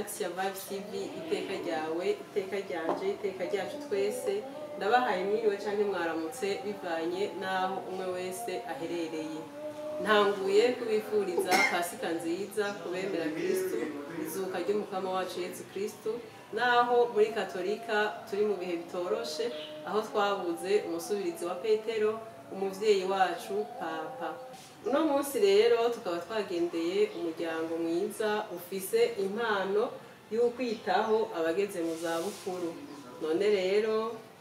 Action Vibe TV iteka ryawe iteka ryanje iteka ryacu twese ndabahaye mwiriwe cyangwa mwaramutse bivanye naho umwe wese aherereye ntanguye kubifuriza Pasika nziza kubemera Kristo izuka ry'umukama wacu Yesu Kristo naho muri Katolika turi mu bihe bitoroshe aho twabuze umusubirizi wa Petero umuvyeyi wacu Papa. Uno munsi rero tukaba twagendeye umuryango mwiza ufise impano y'ukwitaho abageze mu za bukuru. None rero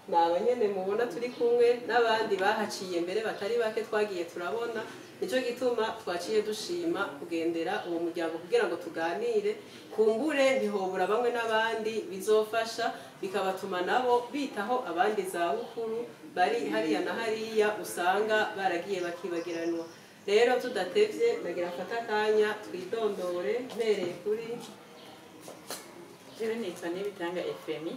nabanyene mubona turi kumwe n'abandi bahaciye mbere batari bake twagiye turabona, nico gituma twaciye dushima kugendera uwo muryango kugira ngo tuganire kumbure ntihobura bamwe n'abandi bizofasha bikabatuma nabo bitaho abandi za bukuru bari hariya na hariya usanga baragiye bakibagiranwa. Rero tudatevye nagira mfata akanya twidondore mpereye kuri jewe nitwa Nibitanga Efemi.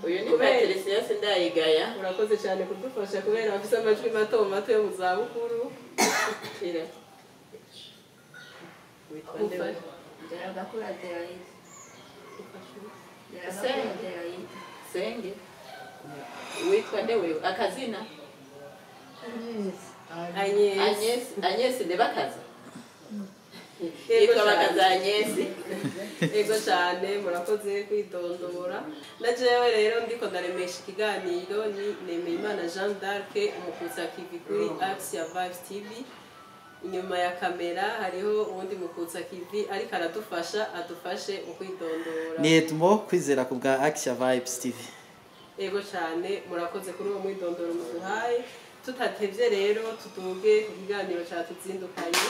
Uyu ni Patricia Sindayigaya. Urakoze cyane kudufasha kubera bafise amajwi mato mato yo mu za bukuru. Kira. Senge. Witwa nde wewe? Akazina? Agnes Ndebakaza. Yitwa Bakaza Agnes. Ego cyane murakoze kwidondora. Na jewe rero ndiko ndaremesha ikiganiro ni Nemeyimana Jean d'Arc umukutsa kivi kuri Action Vibe TV. Inyuma ya kamera hariho uwundi mukutsa kivi ariko aradufasha adufashe ukwidondora. Ni Edmo kwizera ku bwa Action Vibe TV. Ego cyane murakoze kuri uwo mwidondoro muduhaye. Tutatevye rero tuduge ikiganiro cyatuzindukanye.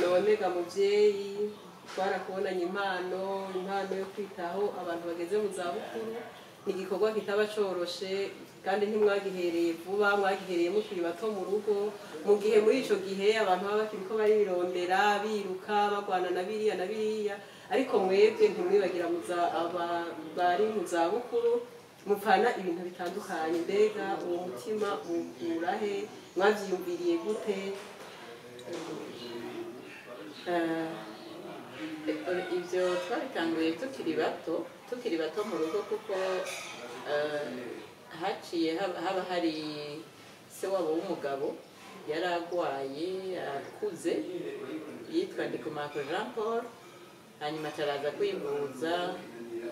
None ga muvyeyi twarakubonanye impano yo kwitaho abantu bageze mu za bukuru. Ni igikorwa kitaba coroshe kandi ntimwagihereye vuba, mwagihereye mukiri bato mu rugo. Mu gihe muri ico gihe abantu baba bakiriko bari birondera biruka bagwana na biriya ariko mwebwe ntimwibagira bari mu za bukuru mupfana ibintu bitandukanye. Mbega uwo mutima mukurahe mwavyiyumviriye gute? Ivyo twabitanguye tukiri bato mu rugo kuko haciye haba hari se wabo w'umugabo yaragwaye akuze yitwa Ndikumako Jean Paul, hanyuma taraza kwivuza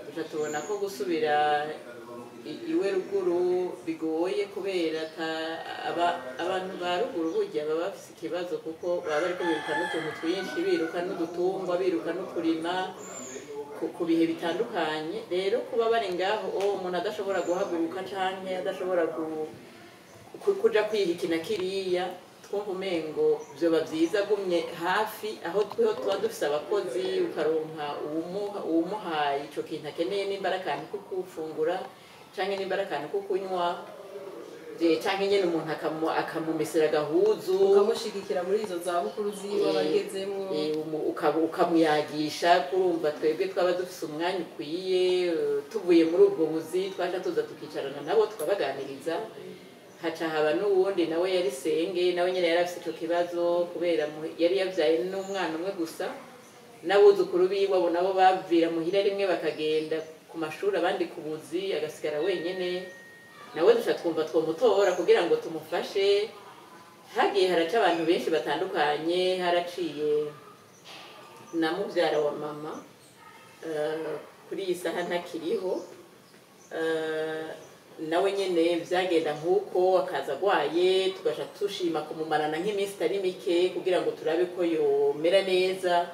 tuca tubona ko gusubira iwe ruguru bigoye kubera abantu ba ruguru burya baba bafise ikibazo kuko baba bariko biruka n'utuntu twinshi, biruka n'udutungwa, biruka no kurima ku bihe bitandukanye. Rero kuba bari ngaho umuntu adashobora guhaguruka canke adashobora kuja kwihikina kiriya, twumva umengo vyoba vyiza gumye hafi aho tweho tuba dufise abakozi, ukaronka uwumuhaye ico kintu akeneye, nimba ari akantu ko gufungura canke nimba ari akantu ko kunywa canke nyene umuntu akamumesera agahuzu ukamushigikira muri izo za bukuru ziwe abagezemwo, ukamuyagisha. Kurumva twebwe twaba dufise umwanya ukwiye, tuvuye muri ubwo buzi twaja tuza tukicarana nabo tukabaganiriza. Haca haba n'uwundi nawe yari senge, nawe nyene yari afise ico kibazo kubera yari yavyaye n'umwana umwe gusa, n'abuzukuru biwe abo nabo bavira muhira rimwe bakagenda ku mashuri abandi ku buzi, agasigara wenyene. Nawe duca twumva twomutora kugira ngo tumufashe. Hagiye haraca abantu benshi batandukanye, haraciye na muvyara wa mama kuri iyi saha ntakiriho, nawe nyene vyagenda nk'uko akaza agwaye, tugaca tushima kumumarana nk'iminsi itari mike kugira ngo turabe ko yomera neza,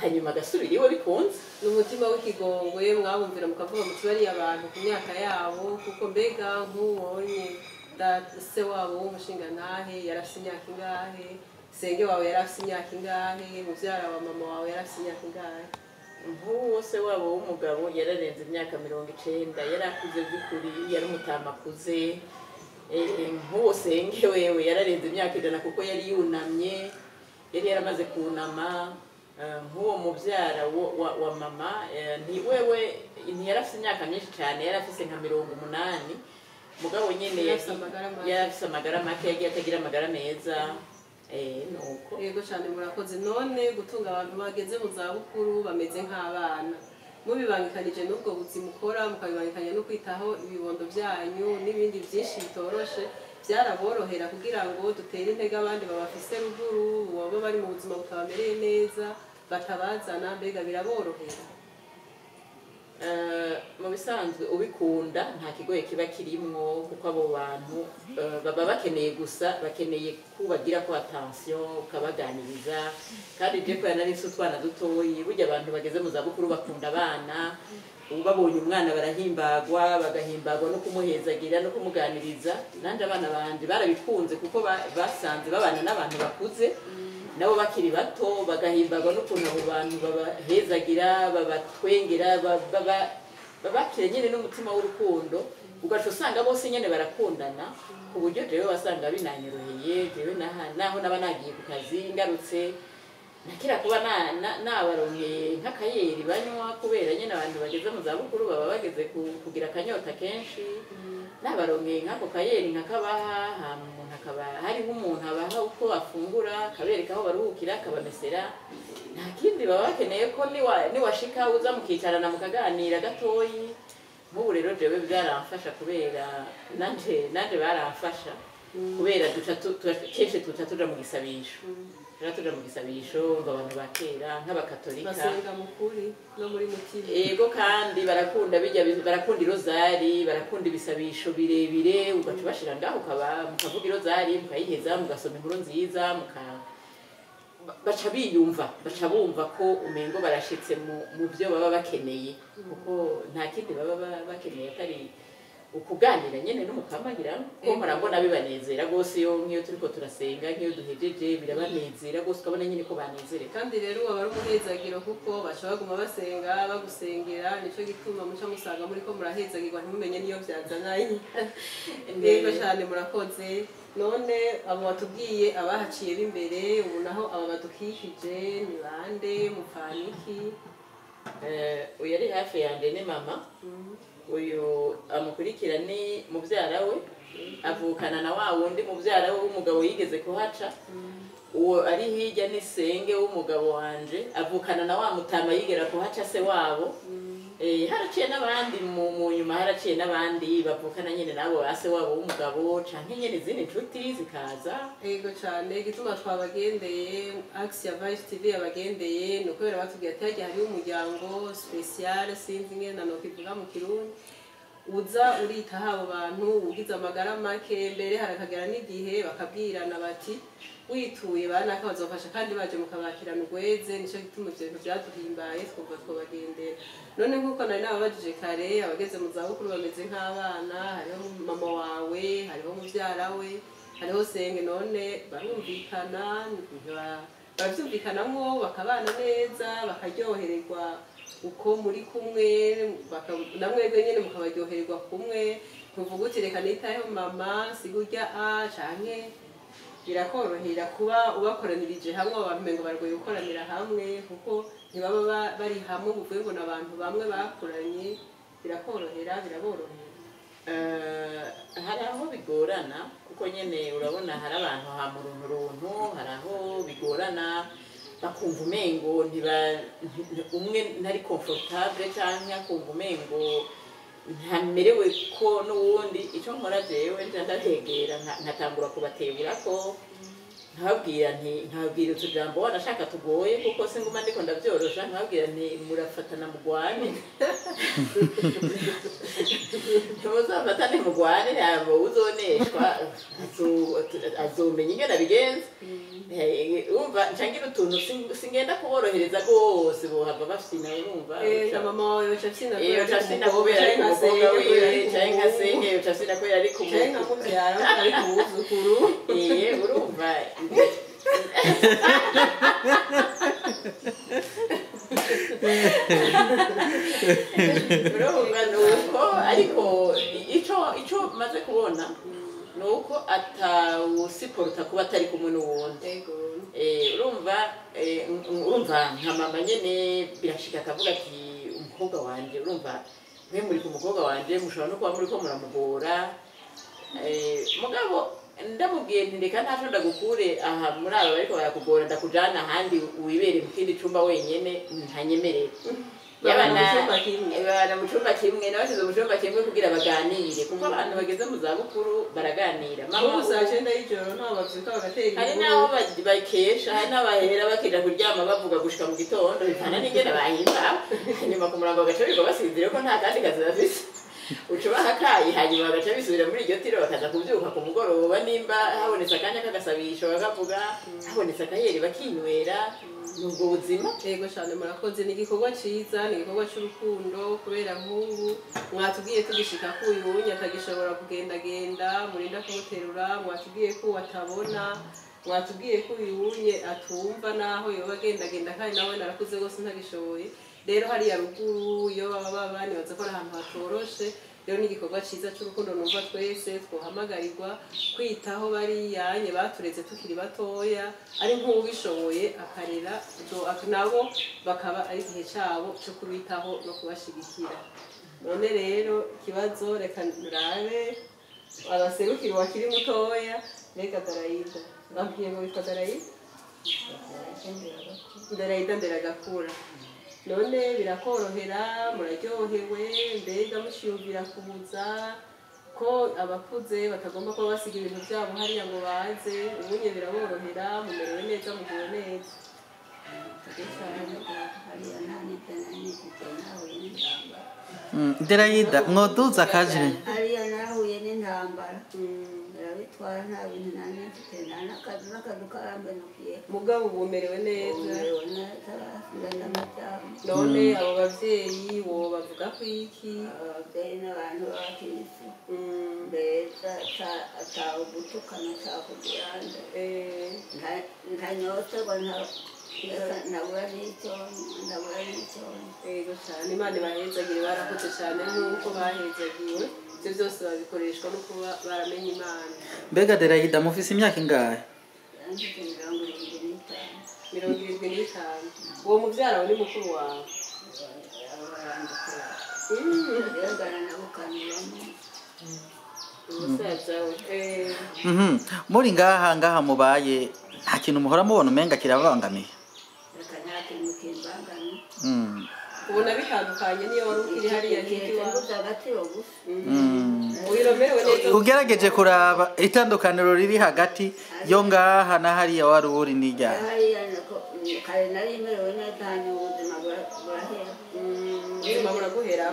hanyuma agasubira iwe bikunze. N'umutima w'ikigongwe mwabumvira mukavuga muti bariya abantu ku myaka yabo, kuko mbega nk'uwonye se wabo w'umushingantahe yarafise imyaka ingahe, senge wawe yarafise imyaka ingahe, muvyara wa mama wawe yarafise imyaka ingahe? Nk'uwo se wabo w'umugabo yararenze imyaka 90, yarakuze by'ukuri, yari umutama akuze. Nk'uwo senge wewe yararenze imyaka 100 kuko yari yunamye, yari yaramaze kunama. Nk'uwo muvyara wa mama wewe ntiyarafise imyaka myinshi cyane, yarafise nka 80, mugabo nyene yarafise amagara make, yagiye atagira amagara meza. nuko yego cyane murakoze. None gutunga abantu bageze mu zabukuru bameze nk'abana mubibangikanije n'ubwo buzima ukora mukabibangikanya no kwitaho ibibondo byanyu n'ibindi byinshi bitoroshe byaraborohera kugira ngo dutere intege abandi babafise ruguru baba bari mu buzima butabamereye neza batabazana mbega biraborohera? mu bisanzwe ubikunda nta kigoye kiba kirimwo kuko abo bantu baba bakeneye gusa bakeneye kubagira ko attention ukabaganiriza kandi je ko yanari utwana dutoyi burya abantu bageze mu zabukuru bakunda abana babonye umwana barahimbagwa bagahimbagwa no kumuhezagira no kumuganiriza nanje abana banje barabikunze kuko basanze babana n'abantu bakuze nabo bakiri bato bagahimbagwa n'ukuntu abo bantu babahezagira babatwengera babakire nyine n'umutima w'urukundo ugaca usanga bose nyine barakundana ku buryo jewe wasanga binanyoroheye jewe naho naba nagiye ku kazi ngarutse nakira kuba nabaronke nk'akayeri banywa kubera nyine abantu bageze mu zabukuru baba bageze kugira akanyota kenshi nabaronke nk'ako kayeri nkakabaha umuntu akaba hariho umuntu abaha uko afungura akabereka aho baruhukira akabamesera nta kindi baba bakeneye ko niwashika uza mukicarana mukaganira gatoyi nk'ubu rero jewe byaramfasha kubera nanje baramfasha kubera kenshi tuca tuja mu gisabisho tuja mu gisabisho ngo abantu bakera nk'abakatolika basenga mukuri no muri mutima ego kandi barakunda barakunda irozari barakunda ibisabisho birebire ugaca bashira ngaho mukavuga irozari mukayiheza mugasoma inkuru nziza baca bumva ko umengo barashitse mu byo baba bakeneye kuko nta kindi baba bakeneye atari ukuganira nyene n'umukamagira ko murambona bibanezera gose nk'iyo turiko turasenga nk'iyo duhejeje birabanezera gose ukabona nyine ko banezereka kandi rero waba ari umuhezagiro kuko baca baguma basenga bagusengera nico gituma muca musanga muri ko murahezagirwa ntimumenye niyo byazananye yego cyane murakoze. None abo batubwiye abahaciye b'imbere ubu naho aba badukikije ni bande mupfaniki? uyu ari hafi yanje ni mama uyu amukurikira ni mubyara we avukana na wa wundi mubyara we w'umugabo yigeze kuhaca uwo ari hirya ni senge w'umugabo wanje avukana na wa mutama yigera kuhaca se wabo haraciye n'abandi mu nyuma haraciye n'abandi bavukana nyine nabo ase wabo w'umugabo canke nyine izindi nshuti zikaza. Yego cyane igituma twabagendeye Action Vice TV yabagendeye no kubera batubwiye ati hagiye hariho umuryango special sinzi ngena no kivuga mu Kirundi uza uritaho abo bantu ugize amagara make mbere harakagera n'igihe bakabwirana bati wituye banaka bazofasha kandi baje mukabakirana ugweze nico gituma ivyo bintu byaduhimbaye twumva twobagendera. None nkuko nari nababajije kare abageze mu zabukuru bameze nk'abana hariho mama wawe hariho muvyara we hariho senge none barumvikana baravyumvikanamwo bakabana neza bakaryohererwa uko muri kumwe namwebwe nyene mukabaryohererwa kumwe ntuvuga uti reka nitayeho mama sigurya canke birakorohera kuba ubakoranirije hamwe abantu mengo bargoye gukoranira hamwe kuko ntibaba bari hamwe buvuye ngo n'abantu bamwe bakuranye birakorohera biraborohera. Hari aho bigorana kuko nyene urabona hari abantu ha muruntu hari aho bigorana bakumva umengo umwe ntari comfortable canke akumva umengo ntamerewe ko n'uwundi icyo nkora jewe ndahegera nkatangura kubatebura ko nkababwira utujambo wanashaka tugoye kuko singuma ndiko ndavyorosha nkababwira nti murafatana mugwane ntimuzafatane mugwane ntabwo uzoneshwa azomenya ingene abigenza urumva ncangira utuntu singenda kuborohereza rwose bohava bafyina urumva mama wawe yocafyina kubera ari ku mukobwa wiwe canke nka senge yocafyina kubera ari ku muvyara ari ku buzukuru urumva urumva nuko ariko ico maze kubona nuko atawusiporuta kuba atari kumwe n'uwundi urumva nka mama nyene birashika akavuga ati umukobwa wanje urumva mwe muri ku mukobwa wanje mushobora no kuba muri ko muramugora mugabo ndamubwiye nti reka ntaco ndagukure aha muri abo bariko barakugora ndakujana ahandi wibere mu kindi cumba wenyene ntanyemerere babana mu cumba kimwe nabashize mu cumba kimwe kugira baganire kuko abantu bageze mu zabukuru baraganira mama usagenda y'ijoro ntaho bavyuka bagatera hari naho bakesha hari n'abahera bakija kuryama bavuga gushika mu gitondo bivana n'ingene bahimba nyuma ku murango bagaca biga basinzire ko nta kandi kazi bafise ucubaha kayi hanyuma bagaca bisubira muri iryo tiro bakaza kubyuka ku mugoroba nimba habonetse akanya k'agasabisho bakavuga habonetse akayeri bakinywera nubwo buzima. Yego cyane murakoze, ni igikorwa ciza, ni igikorwa cy'urukundo kubera nk'ubu mwatubwiye tugishika ko uyu wunya atagishobora kugendagenda murinda kumuterura, mwatubwiye ko watabona, mwatubwiye ko uyu wunye atumva naho yoba agendagenda kandi nawe narakuze gose ntagishoboye. Rero hariya ruguru iyo baba babani baza ko ahantu hatoroshe, rero ni igikorwa ciza cy'urukundo numva twese twohamagarirwa kwitaho bariyanye batureze tukiri batoya, ari nk'ubishoboye akarera nabo bakaba ari igihe cyabo cyo kubitaho no kubashigikira. None rero ikibazo reka nrabe abaserukiro wakiri mutoya reka Darayida bambwiye ngo bitwa Darayida nderagakura. None birakorohera muraryohewe mbega mushiyumvira kubuza ko abakuze batagomba kuba basiga ibintu byabo hariya ngo baze ubunye biraborohera mumerewe neza mugiwe neza. Darayida mwoduza kaje hariya nahuye n'intambara birabitwara nta bintu nane mfite n'akazi n'akazi karambenukiye mugabo ubumerewe neza. None abo bavyeyi wo bavuga ko iki? Abavyeyi n'abantu bakirisi mbeza atawe gutukana cakugiranda ntanyoterwa nabura n'iconi. Yego cyane Imana ibahezagire, barakoze cyane nk'uko bahezagiwe, ibyo byose babikoreshwa no kuba baramenye Imana. Mbega Darayida mufise imyaka ingahe? 75. Uwo muvyara we ni mukuru wawe? Muri ngaha mubaye nta kintu muhora mubona umenga kirabangamiye? Ubona bitandukanye niyo wari ukiri hariya ugerageje kuraba itandukaniro riri hagati yo ngaha na hariya wari uri n'ijya ubuzima buraguhera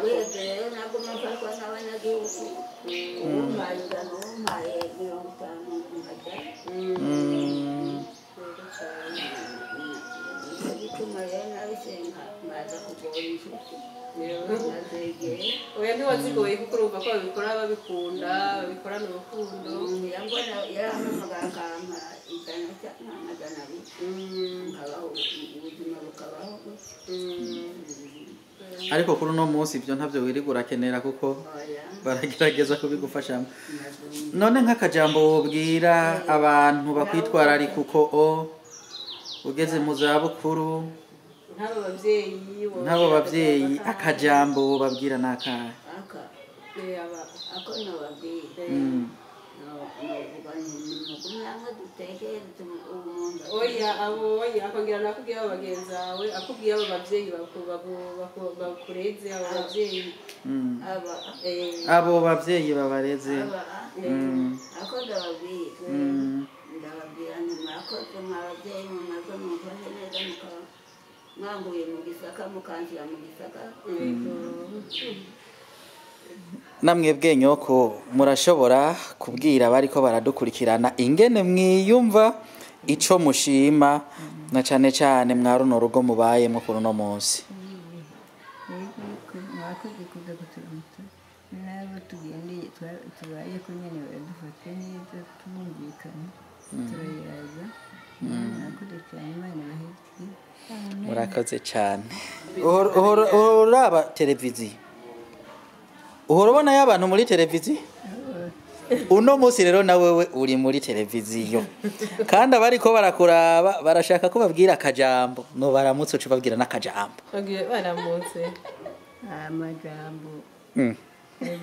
oya ntiwazigoye kuko urumva ko babikora babikunda babikorana urukundo. ariko kuri uno munsi ibyo ntabyo wirigura urakenera kuko baragerageza kubigufashamo. None nk'akajambo wobwira abantu bakwitwararika kuko ugeze mu zabukuru nk'abo babyeyi akajambo babwira n'akahe? oya abonye akongera nakubwiye abo bagenzi bawe akubwiye abo babyeyi bakureze abo babyeyi abo babyeyi babareze ako ndababwira murakoze mwababyeyi mumaze mumfashe neza mukaba mwambuye mu gisaka mukanshyira mu gisaka. namwebwe nyoko murashobora kubwira bariko baradukurikirana ingene mwiyumva ico mushima na cane cane mwa runo rugo mubayemo kuri uno munsi. mwakoze kuza kuturamutsa nabo tugendeye tubaye ko nyene baradufata neza tumumvikana turayiraza. mwakoze cyane Imana bahetse. Murakoze cyane. Uraba televiziyo uhora ubona y'abantu muri televiziyo? Uno munsi rero nawewe uri muri televiziyo kandi abariko barakuraba barashaka ko babwira akajambo no baramutse ucu babwira n'akajambo. bagiye baramutse amajambo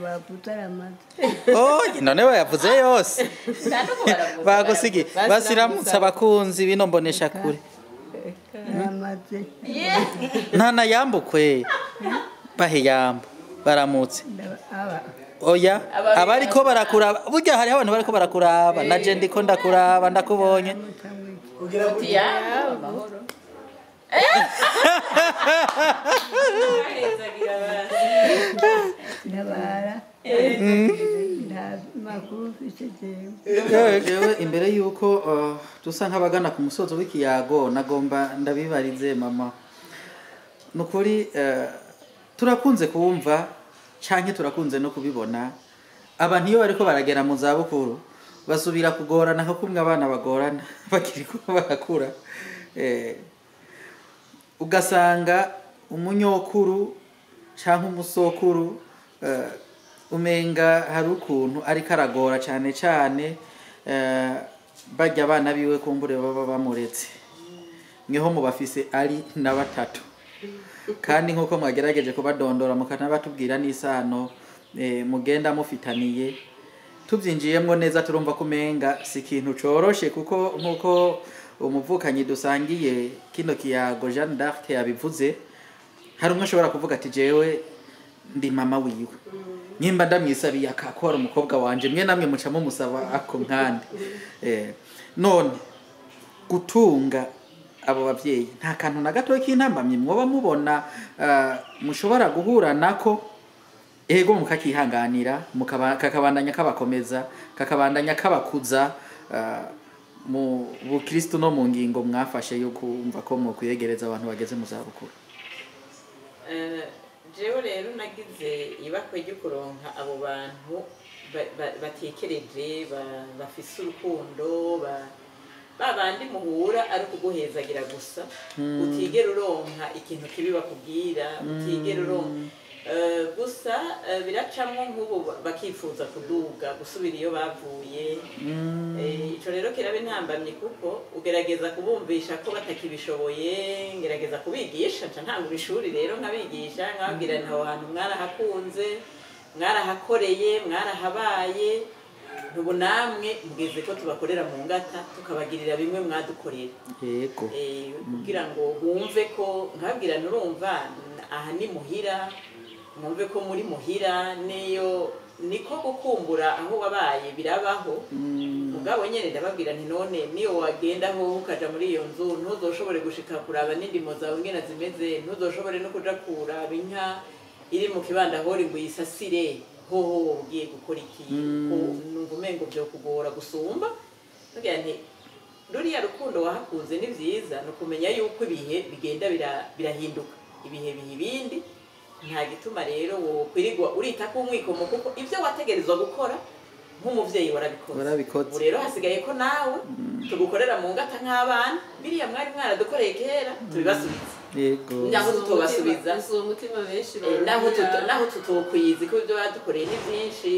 baputaramaze Oh, none bayavuze yose. Bagusigi basiramutsa abakunzi bino mbonesha kure. amaze Nta na yambukwe. Bahe yambo baramutse. aba Oya abariko barakuraba burya hari abantu bariko barakuraba naje ndiko ndakuraba ndakubonye. uti ya amahoro ndabara nta makuru mfite Jewe imbere yuko dusa nk'abagana ku musozo w'ikiyago nagomba ndabibarize mama. Nukuri turakunze kumva canke turakunze no kubibona abantu iyo bariko baragera mu za bukuru basubira kugorana nko kumwe abana bagorana bakiri ko barakura ugasanga umunyokuru canke umusokuru umenga hari ukuntu ariko aragora cyane cyane bajya abana biwe kumbure baba bamuretse mweho mu bafise ari na batatu kandi nkuko mwagerageje kubadondora mukanabatubwira n'isano mugenda mufitaniye tubyinjiyemo neza turumva kumenga si ikintu coroshe kuko nkuko umuvukanyi dusangiye kino kiyago Jeanne d'Arc yabivuze hari umwe ashobora kuvuga ati jewe ndi mama wiwe nyimba ndamwisabiye akakora umukobwa wanje mwe namwe mucamo musaba ako nkandi none gutunga abo bavyeyi nta kantu na gato k'intambamye mwoba mubona mushobora guhura nako ego mukakihanganira kakabandanya kabakomeza kakabandanya kabakuza mu bukristo no mu ngingo mwafashe yo kumva ko mu kuyegereza abantu bageze mu zabukuru jewe rero nagize ibakwe ryo kuronka abo bantu batekereje bafise urukundo babandi muhura ari kuguhezagira gusa utigera uronka ikintu kibi bakubwira utigera uronka gusa biracamwo nk'ubu bakifuza kuduga gusubira iyo bavuye ico rero kirabe ntambamye kuko ugerageza kubumvisha ko batakibishoboye ngerageza kubigisha ntangura ishuri rero nkabigisha nkababwira ntaho hantu mwarahakunze mwarahakoreye mwarahabaye nubu namwe mugeze ko tubakorera mu ngata tukabagirira bimwe mwadukorera yego kugira ngo bumve ko nkababwira nurumva aha ni muhira mwumve ko muri muhira niyo niko gukumbura aho wabaye birabaho mugabo nyene ndababwira nti none niyo wagenda aho ukaja muri iyo nzu ntuzoshobore gushika kuraba n'indimo zawe ngena zimeze ntuzoshobore no kuja kuraba inka iri mu kibanda hori ngo yisasire hoho ugiye gukora iki ko numva umengo byo kugora gusumba ngira nti ruriya rukundo wahakunze ni vyiza no kumenya yuko ibihe bigenda birahinduka ibihe bihibindi nta gituma rero wo kwirigwa urita ko umwikomo kuko ivyo wategerezwa gukora nk'umuvyeyi warabikoze rero hasigaye ko nawe tugukorera mu ngata nk'abana biriya mwari mwaradukoreye kera tubibasubiza yego naho tutobasubiza uwo mutima benshi naho tutokwizi ko ibyo badukoreye ni byinshi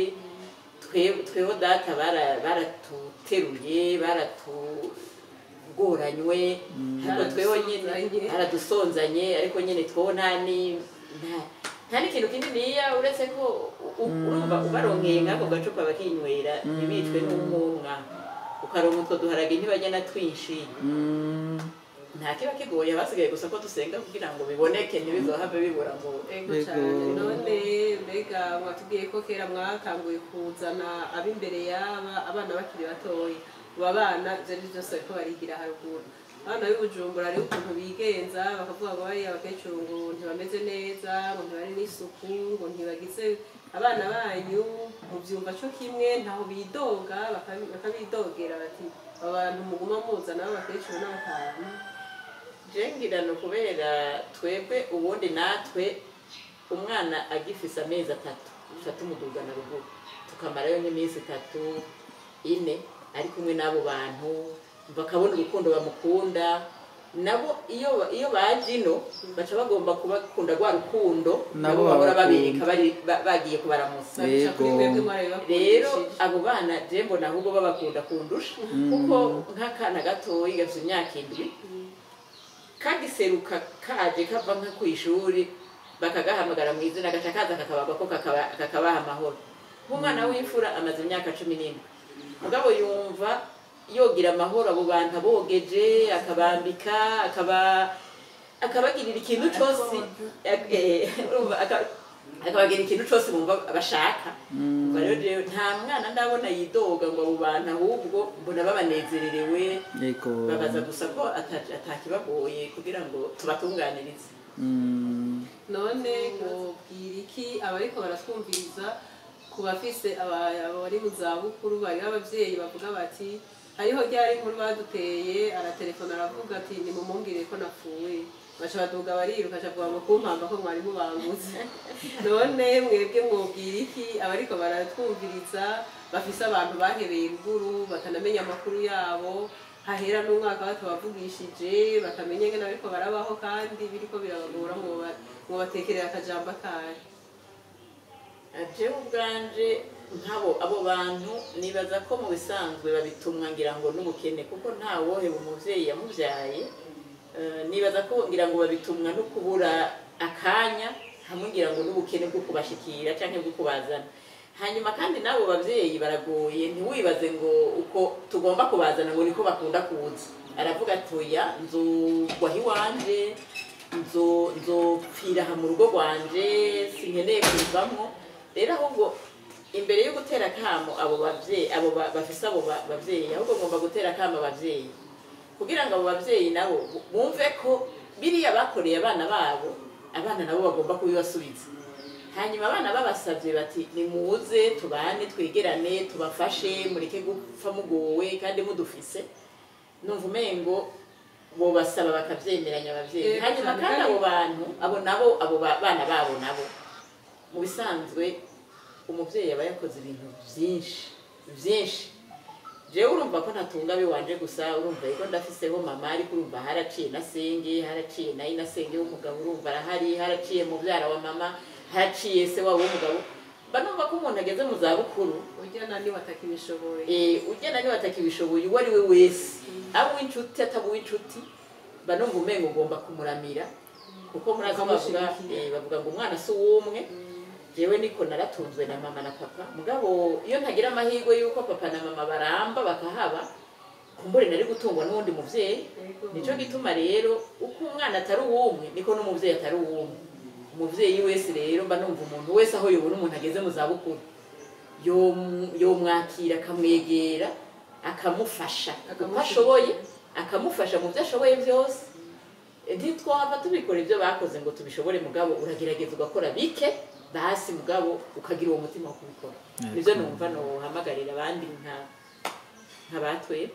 tweho data baratuteruye baratugoranywe ariko tweho nyine baradusonzanye ariko nyine tweho nta n'ikintu kininiya uretse ko urumva ubaronkeye nk'ako gacupa bakinywera ntibitwe n'umwumwa ukaronka utwo duharage ntibajya na twinshi nta kiba kigoye basigaye gusa ko dusenga kugira ngo biboneke ntibizohave bibura ngo ego cyane none mbega mwatubwiye ko kera mwakanguye kuzana ab'imbere abana bakiri batoya aba bana ibyo ari byose ariko barigira haruguru abana b'Ibujumbura rero ukuntu bigenza bakavuga ngo bariya abakecuru ngo ntibameze neza ngo ntibari n'isuku ngo ntibagize abana banyu mubyumva cyo kimwe ntaho bidoga bakabidogera bati abantu muguma muzana abakecuru n'abakana jengirano kubera twebwe ubundi natwe umwana agifise amezi 3 tumudugana ruguru tukamarayo n'iminsi 3 4 ari kumwe n'abo bantu bakabona urukundo bamukunda nabo iyo bajino baca bagomba kubakunda rwa rukundo nabo bahora babirika bagiye kubaramusa rero abo bana je mbona ahubwo babakunda kundusha kuko nk'akana gatoyi gafite imyaka 7 kagiseruka kaje kava nka kwishuri bakagahamagara mu izina agaca kaza kakabagwa ko kakabaha amahoro. Nk'umwana w'imfura amaze imyaka 17 mugabo yumva yogira amahoro abo bantu abogeje akabambika akabagirira ikintu cyose akabagira ikintu cyose bumva bashaka. Rero nta mwana ndabona yidoga ngo abo bantu ahubwo mbona babanezererewe babaza gusa ko atakibagoye kugira ngo tubatunganirize. None ubwira iki abariko baratwumviriza ku bafise abari mu zabukuru bari abavyeyi bavuga bati hariho ryari inkuru baduteye aratelefona aravuga ati nimumumbwire ko napfuye baca baduga bariruka acavuga ngo kumpamba ko mwari mubangutse. None mwebwe mwobwira iki abariko baratwumviriza bafise abantu bahebeye ruguru batanamenya amakuru yabo hahera n'umwaka batabavugishije batamenya ngene ariko barabaho kandi biriko birabagora ngo batekerera akajambo akahe? Jewe ubwanje nkabo abo bantu nibaza ko mu bisanzwe babitumwa ngira ngo n'ubukene kuko nta woheba umuvyeyi yamuvyaye. Nibaza ko ngira ngo babitumwa no kubura akanya hamwe ngira ngo n'ubukene bwo kubashikira canke bwo kubazana. Hanyuma kandi nabo bavyeyi baragoye ntiwibaze ngo uko tugomba kubazana ngo niko bakunda kuza. Aravuga atoya nzogwa hiwanje nzopfira ha mu rugo rwanje sinkeneye kubivamwo. Rero ahubwo imbere yo gutera kamo abo bavyeyi abo bafise abo bavyeyi ahubwo ngomba gutera kamo abavyeyi kugira ngo abo bavyeyi nabo bumve ko biriya bakoreye abana babo abana nabo bagomba kubibasubiza. Hanyuma abana babasavye bati nimuze tubane twegerane tubafashe mureke gupfa mugowe kandi mudufise numva umengo bo basaba bakavyemeranya abavyeyi. Hanyuma kandi abo bantu abo nabo abo bana babo nabo mu bisanzwe umuvyeyi aba yakoze ibintu vyinshi. Jewe urumva ko ntatunga biwanje gusa urumva yuko ndafiseho mama ariko urumva haraciye na senge haraciye na inasenge w'umugabo urumva arahari haraciye mu byara wa mama haraciye se wabo w'umugabo banumva ko umuntu ageze mu za bukuru ujyana ni watakibishoboye ujyana ni watakibishoboye uwo ari we wese abo w'inshuti atabu w'inshuti banumva umengo ugomba kumuramira kuko muraza bavuga ngo umwana si uwumwe. Jewe niko naratunzwe na mama na papa mugabo iyo ntagira amahirwe yuko papa na mama baramba bakahaba kumbure nari gutungwa n'undi muvyeyi. Nico gituma rero uko umwana atari uwumwe niko n'umuvyeyi atari uwumwe. Umuvyeyi wese rero mba numva umuntu wese aho yobona umuntu ageze mu zabukuru yo mwakira akamwegera akamufasha uko ashoboye akamufasha mu byo ashoboye byose. Ntitwava tubikora ibyo bakoze ngo tubishobore mugabo uragerageza ugakora bike basi mugabo ukagira uwo mutima wo kubikora. Nivyo numva no hamagarira abandi nka batwe.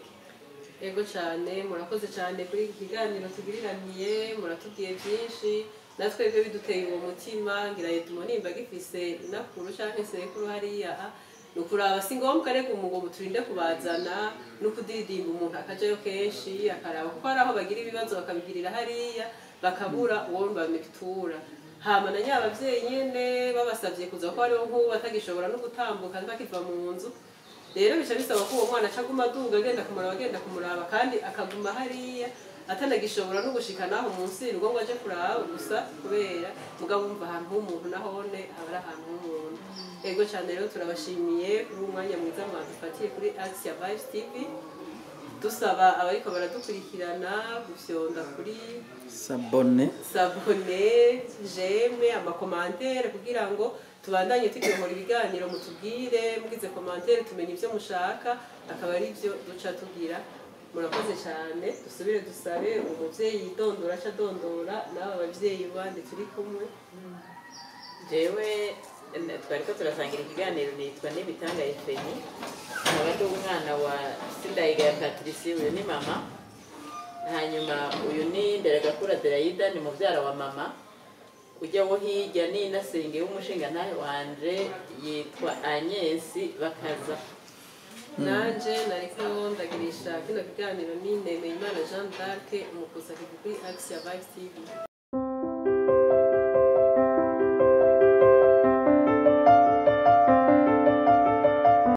Ego cyane murakoze cyane kuri iki kiganiro tugiriraniye muratubwiye byinshi natwe byo biduteye uwo mutima ngira yituma nimba gifise inakuru canke sekuru hariya nukuraba singombwa reko umugo turinde kubazana no kudiridimba umuntu akajayo kenshi akaraba kuko araho bagira ibibazo bakabigirira hariya bakabura uwo bamitura. Hama na nyabavyeyi nyene babasavye kuza ko ariho nk'ubu batagishobora no gutambuka bakiva mu nzu. Rero bica bisaba ko uwo mwana acaguma aduga agenda kumuraba kandi akaguma hariya atanagishobora no gushika naho munsi ngo aje kuraba gusa kubera mugabo umva ahantu h'umuntu nahone abara ahantu h'umuntu. Ego cyane rero turabashimiye kuri umwanya mwiza mwadufatiye kuri Action Vibes TV. Dusaba abariko baradukurikirana gufyonda kuri sabone j'aime amakomantere kugira ngo tubandanye tugiye ibiganiro mutubwire mugize commentaire tumenye ivyo mushaka akaba ari byo duca tugira. Murakoze cyane dusubire dusabe umuvyeyi yidondora aca dondora n'aba bavyeyi bandi turi kumwe. Jewe twariko turasangira ikiganiro nitwa Nibitanga Efeni abandi umwana wa Sindayiga ya Patricie uyu ni mama hanyuma uyu ni Nderagakura Delaida ni muvyara wa mama ujya wo hirya ni nasenge w'umushinga ntahe wanje yitwa Agnes Bakaza. Nanje nariko ndagirisha kino kiganiro ni Nemeyimana Jean d'Arc umukusa kuri Action Vibes TV.